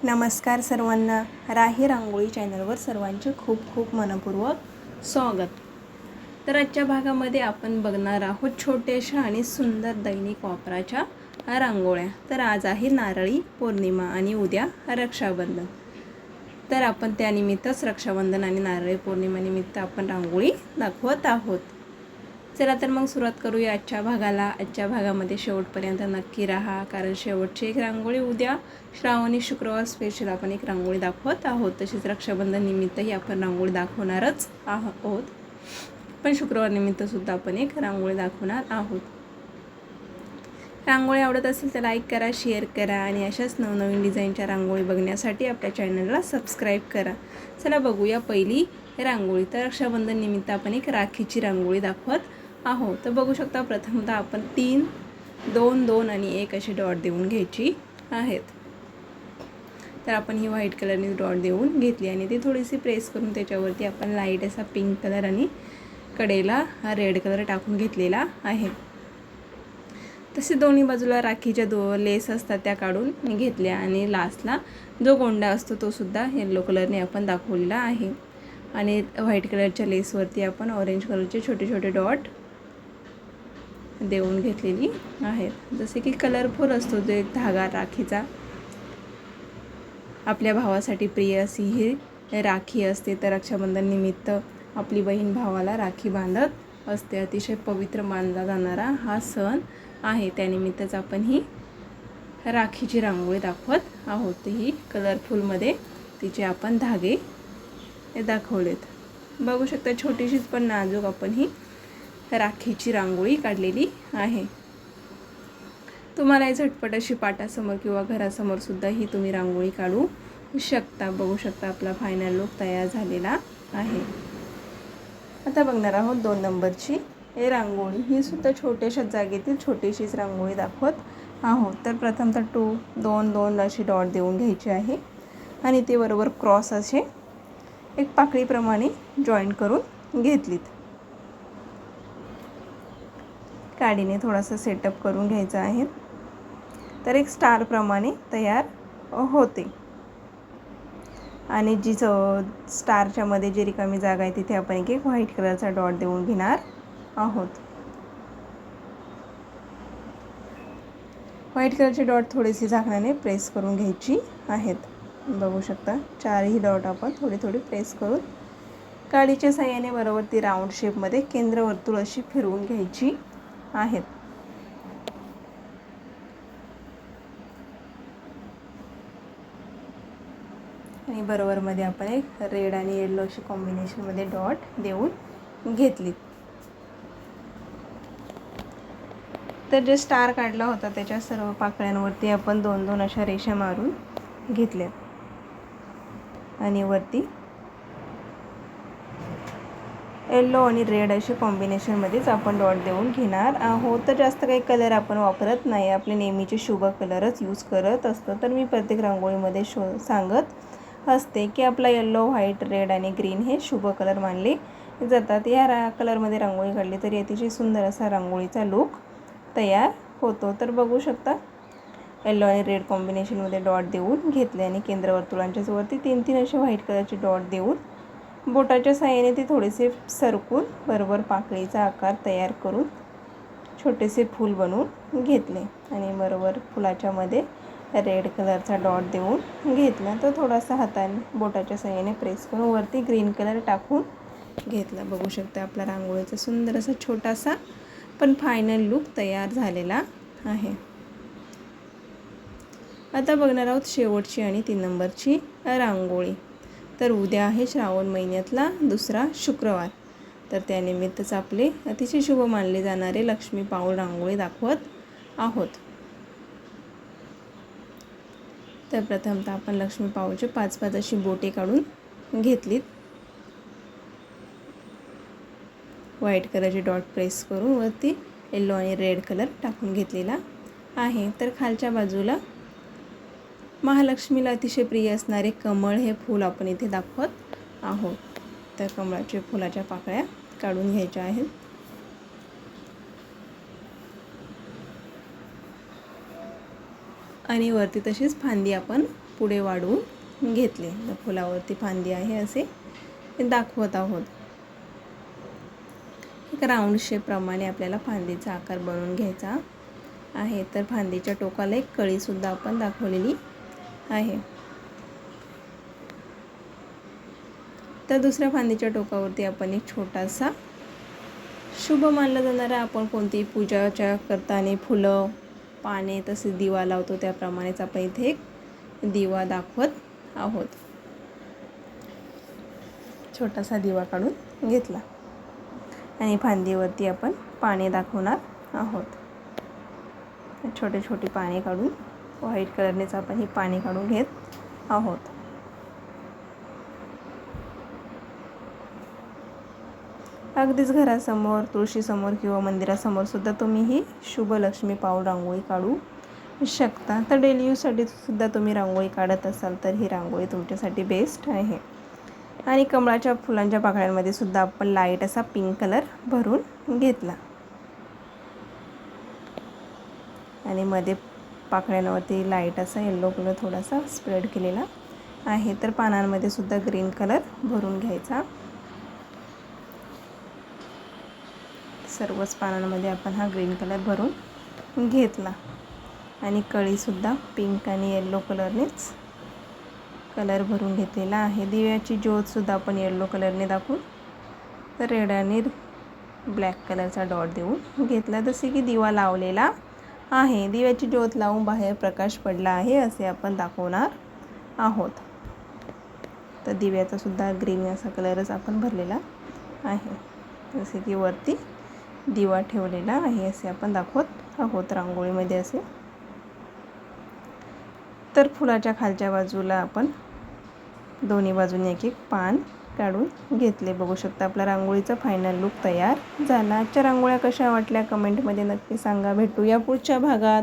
नमस्कार सर्वांना. राही रांगोळी चॅनलवर सर्वांचे खूप खूप मनपूर्वक स्वागत. तर आजच्या भागामध्ये आपण बघणार आहोत छोट्याशा आणि सुंदर दैनिक वापराच्या रांगोळ्या. तर आज आहे नारळी पौर्णिमा आणि उद्या रक्षाबंधन. तर आपण त्यानिमित्तच रक्षाबंधन आणि नारळी पौर्णिमेनिमित्त आपण रांगोळी दाखवत आहोत. चला तर मग सुरुवात करूया आजच्या भागाला. आजच्या भागामध्ये शेवटपर्यंत नक्की राहा, कारण शेवटची एक रांगोळी उद्या श्रावणी शुक्रवार स्पेशल आपण एक रांगोळी दाखवत आहोत. तसेच रक्षाबंधन निमित्तही आपण रांगोळी दाखवणारच आहोत, पण शुक्रवार निमित्तसुद्धा आपण एक रांगोळी दाखवणार आहोत. रांगोळी आवडत असेल तर लाईक करा, शेअर करा आणि अशाच नवनवीन डिझाईनच्या रांगोळी बघण्यासाठी आपल्या चॅनलला सबस्क्राईब करा. चला बघूया पहिली रांगोळी. तर रक्षाबंधन निमित्त आपण एक राखीची रांगोळी दाखवत आहोत. तर बघू शकता प्रथमतः आपण 3, 2, 2 आणि 1 अशी डॉट देऊन घ्यायची आहेत. तर आपण ही व्हाईट कलरने डॉट देऊन घेतली आणि ती थोडीशी प्रेस करून त्याच्यावरती आपण लाईट असा पिंक कलर आणि कडेला हा रेड कलर टाकून घेतलेला आहे. तसे दोन्ही बाजूला राखीच्या लेस असतात त्या काढून घेतल्या आणि लास्टला जो गोंडा असतो तो सुद्धा येलो कलरने आपण दाखवलेला आहे. आणि व्हाईट कलरच्या लेसवरती आपण ऑरेंज कलरचे छोटे छोटे डॉट देऊन घेतलेली आहेत. जसे की कलरफुल असतो जो एक धागा राखीचा, आपल्या भावासाठी प्रिय अशी ही राखी असते. तर रक्षाबंधन निमित्त आपली बहीण भावाला राखी बांधत असते. अतिशय पवित्र मानला जाणारा हा सण आहे. त्यानिमित्तच आपण ही राखीची रांगोळी दाखवत आहोत. ही कलरफुलमध्ये तिचे आपण धागे दाखवलेत. बघू शकता छोटीशीच पण नाजूक आपण ही राखीची रांगोळी काढलेली आहे. तुम्हाला झटपट अशी पाटासमोर किंवा घरासमोर सुद्धा ही तुम्ही रांगोळी काढू शकता. बघू शकता आपला फायनल लुक तयार झालेला आहे. आता बघणार आहोत 2 नंबरची हे रांगोळी. ही सुद्धा छोट्याशा जागेतील छोटीशीच रांगोळी दाखवत आहोत. तर प्रथमतः 2, 2, 2 अशी डॉट देऊन घ्यायची आहे आणि ते बरोबर क्रॉस असे एक पाकळीप्रमाणे जॉईन करून घेतलीत. काडीने थोडासा सेटअप करून घ्यायचा आहे. तर एक स्टारप्रमाणे तयार होते. आणि जी स्टारच्या मध्ये जी रिकामी जागा आहे तिथे आपण एक व्हाईट कलरचा डॉट देऊन घेणार आहोत. व्हाईट कलरचे डॉट थोडेसे झाकणाने प्रेस करून घ्यायची आहेत. बघू शकता 4ही डॉट आपण थोडी थोडी प्रेस करून काडीच्या साहाय्याने बरोबर ती राऊंड शेपमध्ये केंद्रवर्तुळ अशी फिरवून घ्यायची आहेत. आणि बरोबर मध्ये आपण एक रेड आणि येलो अशी कॉम्बिनेशनमध्ये डॉट देऊन घेतली. तर जे स्टार काढला होता त्याच्या सर्व पाकळ्यांवरती आपण 2 2 अशा रेषा मारून घेतल्या आणि वरती येलो आणि रेड अशी कॉम्बिनेशनमध्येच आपण डॉट देऊन घेणार आहोत. तर जास्त काही कलर आपण वापरत नाही, आपले नेहमीचे शुभ कलरच यूज करत असतो. तर मी प्रत्येक रांगोळीमध्ये सांगत असते की आपला येलो, व्हाईट, रेड आणि ग्रीन हे शुभ कलर मानले जातात. या कलरमध्ये रांगोळी काढली तरी अतिशय सुंदर असा रांगोळीचा लुक तयार होतो. तर बघू शकता येलो आणि रेड कॉम्बिनेशनमध्ये डॉट देऊन घेतले आणि केंद्रवर्तुळांच्याच वरती 3-3 असे व्हाईट कलरचे डॉट देऊन बोटाच्या साहाय्याने ते थोडेसे सरकून बरोबर पाकळीचा आकार तयार करून छोटेसे फूल बनवून घेतले आणि बरोबर फुलाच्या मध्ये रेड कलरचा डॉट देऊन घेतला. तो थोडासा हाताने बोटाच्या साहाय्याने प्रेस करून वरती ग्रीन कलर टाकून घेतला. बघू शकता आपला रांगोळीचा सुंदर असा छोटासा पण फायनल लुक तयार झालेला आहे. आता बघणार आहोत शेवटची आणि 3 नंबरची रांगोळी. तर उद्या आहे श्रावण महिन्यातला 2रा शुक्रवार. तर त्यानिमित्तच आपले अतिशय शुभ मानले जाणारे लक्ष्मी पाऊल रांगोळी दाखवत आहोत. तर प्रथमतः आपण लक्ष्मी पाऊलचे 5-5 अशी बोटे काढून घेतलीत. व्हाईट कलरचे डॉट प्रेस करून वरती येलो आणि रेड कलर टाकून घेतलेला आहे. तर खालच्या बाजूला महालक्ष्मीला अतिशय प्रिय असणारे कमळ हे फूल आपण इथे दाखवत आहोत. तर कमळाच्या फुलाच्या पाकळ्या काढून घ्यायच्या आहेत. आणि वरती तशीच फांदी आपण पुढे वाढवून घेतले. तर फुलावरती फांदी आहे असे दाखवत आहोत. एक राऊंड शेपप्रमाणे आपल्याला फांदीचा आकार बनवून घ्यायचा आहे. तर फांदीच्या टोकाला एक कळीसुद्धा आपण दाखवलेली आहे. तर दुसऱ्या फांदीच्या टोकावरती आपण एक छोटासा शुभ मानला जाणारा, आपण कोणतीही पूजाच्या करताना फुलं, पाने तसेच दिवा लावतो त्याप्रमाणेच आपण इथे एक दिवा दाखवत आहोत. छोटासा दिवा काढून घेतला आणि फांदीवरती आपण पाने दाखवणार आहोत. छोटे छोटे पाने काढून व्हाईट कलरनेच आपण ही पाने काढून घेत आहोत. अगदीच घरासमोर, तुळशीसमोर किंवा मंदिरासमोर सुद्धा तुम्ही ही शुभ लक्ष्मी पाऊल रांगोळी काढू शकता. तर डेली यूजसाठी सुद्धा तुम्ही रांगोळी काढत असाल तर ही रांगोळी तुमच्यासाठी बेस्ट आहे. आणि कमळाच्या फुलांच्या पाकळ्यांमध्ये सुद्धा आपण लाईट असा पिंक कलर भरून घेतला आणि मध्ये पाकळ्यांवरती लाईट असा येलो कलर थोडासा स्प्रेड केलेला आहे. तर पानांमध्ये सुद्धा ग्रीन कलर भरून घ्यायचा. सर्वच पानांमध्ये आपण हा ग्रीन कलर भरून घेतला आणि कळीसुद्धा पिंक आणि येलो कलरनेच कलर भरून घेतलेला आहे. दिव्याची ज्योतसुद्धा आपण येलो कलरने दाखवून तर रेड आणि ब्लॅक कलरचा डॉट देऊन घेतला. जसे की दिवा लावलेला आहे, दिव्याची ज्योत लावून बाहेर प्रकाश पडला आहे असे आपण दाखवणार आहोत. तर दिव्याचा सुद्धा ग्रीन असा कलरच आपण भरलेला आहे. जसे की वरती दिवा ठेवलेला आहे असे आपण दाखवत आहोत रांगोळीमध्ये असे. तर फुलाच्या खालच्या बाजूला आपण दोन्ही बाजूने एक एक पान काढून घेतले. बघू शकता आपला रांगोळीचा फायनल लुक तयार झाला. आजच्या रांगोळ्या कशा वाटल्या कमेंटमध्ये नक्की सांगा. भेटूया पुढच्या भागात.